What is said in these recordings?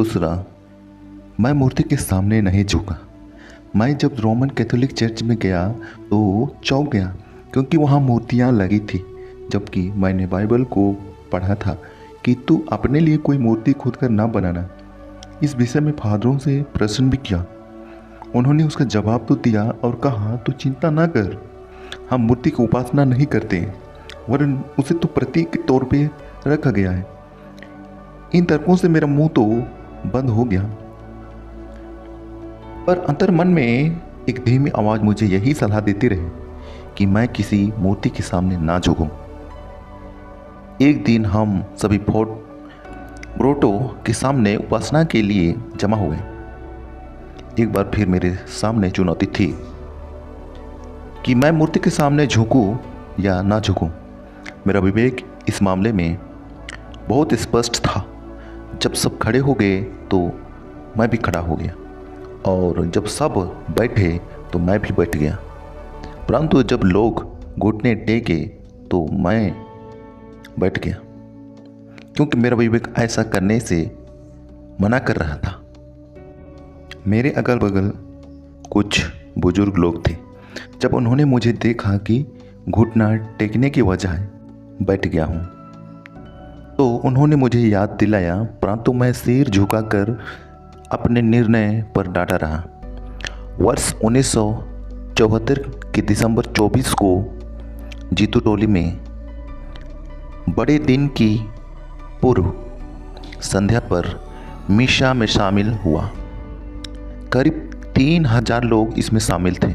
दूसरा, मैं मूर्ति के सामने नहीं झुका। मैं जब रोमन कैथोलिक चर्च में गया तो चौंक गया, क्योंकि वहाँ मूर्तियाँ लगी थी, जबकि मैंने बाइबल को पढ़ा था कि तू अपने लिए कोई मूर्ति खुद कर ना बनाना। इस विषय में फादरों से प्रश्न भी किया। उन्होंने उसका जवाब तो दिया और कहा, तू चिंता ना कर, हम मूर्ति की उपासना नहीं करते, वरन उसे तो प्रतीक के तौर पे रखा गया है। इन तर्कों से मेरा मुंह तो बंद हो गया, पर अंतर मन में एक धीमी आवाज मुझे यही सलाह देती रही कि मैं किसी मूर्ति के सामने ना झुकूं। एक दिन हम सभी ब्रोटो के सामने उपासना के लिए जमा हुए। एक बार फिर मेरे सामने चुनौती थी कि मैं मूर्ति के सामने झुकूं या ना झुकूं। मेरा विवेक इस मामले में बहुत स्पष्ट था। जब सब खड़े हो गए तो मैं भी खड़ा हो गया, और जब सब बैठे तो मैं भी बैठ गया। परंतु जब लोग घुटने टेके तो मैं बैठ गया, क्योंकि मेरा विवेक ऐसा करने से मना कर रहा था। मेरे अगल बगल कुछ बुजुर्ग लोग थे। जब उन्होंने मुझे देखा कि घुटना टेकने की वजह बैठ गया हूँ, तो उन्होंने मुझे याद दिलाया, परंतु मैं सिर झुकाकर अपने निर्णय पर डाटा रहा। वर्ष 1974 के दिसंबर 24 को जीतू टोली में बड़े दिन की पूर्व संध्या पर मिशा में शामिल हुआ। करीब 3000 लोग इसमें शामिल थे,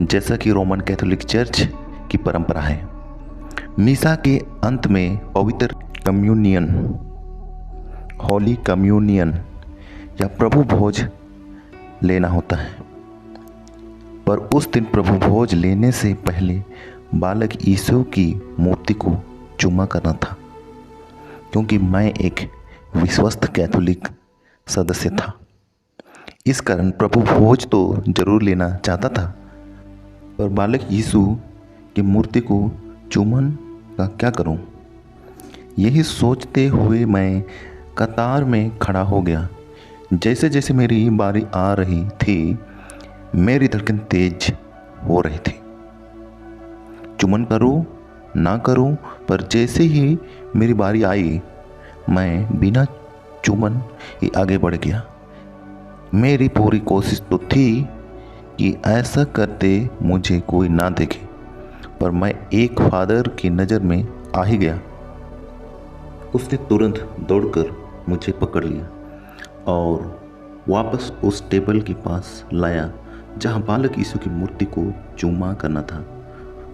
जैसा कि रोमन कैथोलिक चर्च की परंपरा है। मिसा के अंत में पवित्र कम्युनियन, होली कम्युनियन या प्रभु भोज लेना होता है। पर उस दिन प्रभु भोज लेने से पहले बालक यीशु की मूर्ति को चूमा करना था, क्योंकि मैं एक विश्वस्त कैथोलिक सदस्य था। इस कारण प्रभु भोज तो जरूर लेना चाहता था, पर बालक यीशु की मूर्ति को चूमन का क्या करूं? यही सोचते हुए मैं कतार में खड़ा हो गया। जैसे जैसे मेरी बारी आ रही थी, मेरी धड़कन तेज हो रही थी। चुमन करूं ना करूं, पर जैसे ही मेरी बारी आई, मैं बिना चुमन ही आगे बढ़ गया। मेरी पूरी कोशिश तो थी कि ऐसा करते मुझे कोई ना देखे, पर मैं एक फादर की नज़र में आ ही गया। उसने तुरंत दौड़कर मुझे पकड़ लिया और वापस उस टेबल के पास लाया जहां बालक यीशु की मूर्ति को चूमा करना था।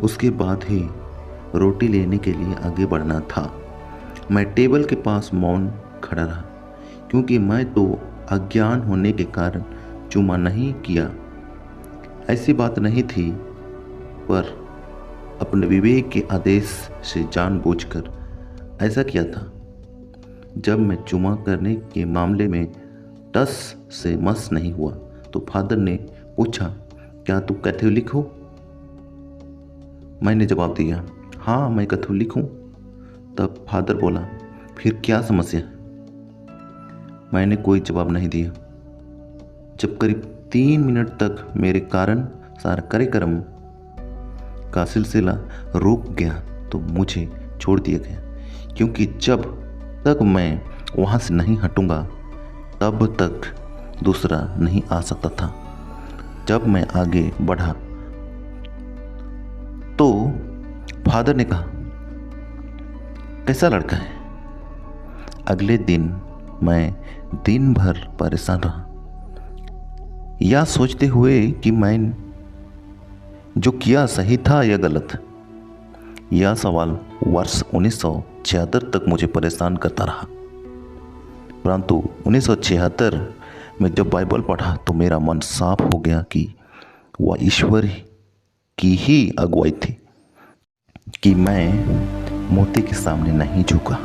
उसके बाद ही रोटी लेने के लिए आगे बढ़ना था। मैं टेबल के पास मौन खड़ा रहा, क्योंकि मैं तो अज्ञान होने के कारण चूमा नहीं किया। ऐसी बात नहीं थी, पर अपने विवेक के आदेश से जानबूझकर ऐसा किया था। जब मैं चुमा करने के मामले में टस से मस नहीं हुआ, तो फादर ने पूछा, क्या तू कैथोलिक हो? मैंने जवाब दिया, हाँ मैं कैथोलिक हूँ। तब फादर बोला, फिर क्या समस्या है? मैंने कोई जवाब नहीं दिया। जब करीब 3 मिनट तक मेरे कारण सारा कार्यक्रम का सिलसिला रुक गया, तो मुझे छोड़ दिया गया, क्योंकि जब तक मैं वहाँ से नहीं हटूंगा, तब तक दूसरा नहीं आ सकता था। जब मैं आगे बढ़ा तो फादर ने कहा, कैसा लड़का है? अगले दिन मैं दिन भर परेशान रहा, यह सोचते हुए कि मैं जो किया सही था या गलत। यह सवाल वर्ष 1976 तक मुझे परेशान करता रहा। परंतु 1976 में जब बाइबल पढ़ा तो मेरा मन साफ हो गया कि वह ईश्वर की ही अगुवाई थी कि मैं मूर्ति के सामने नहीं झुका।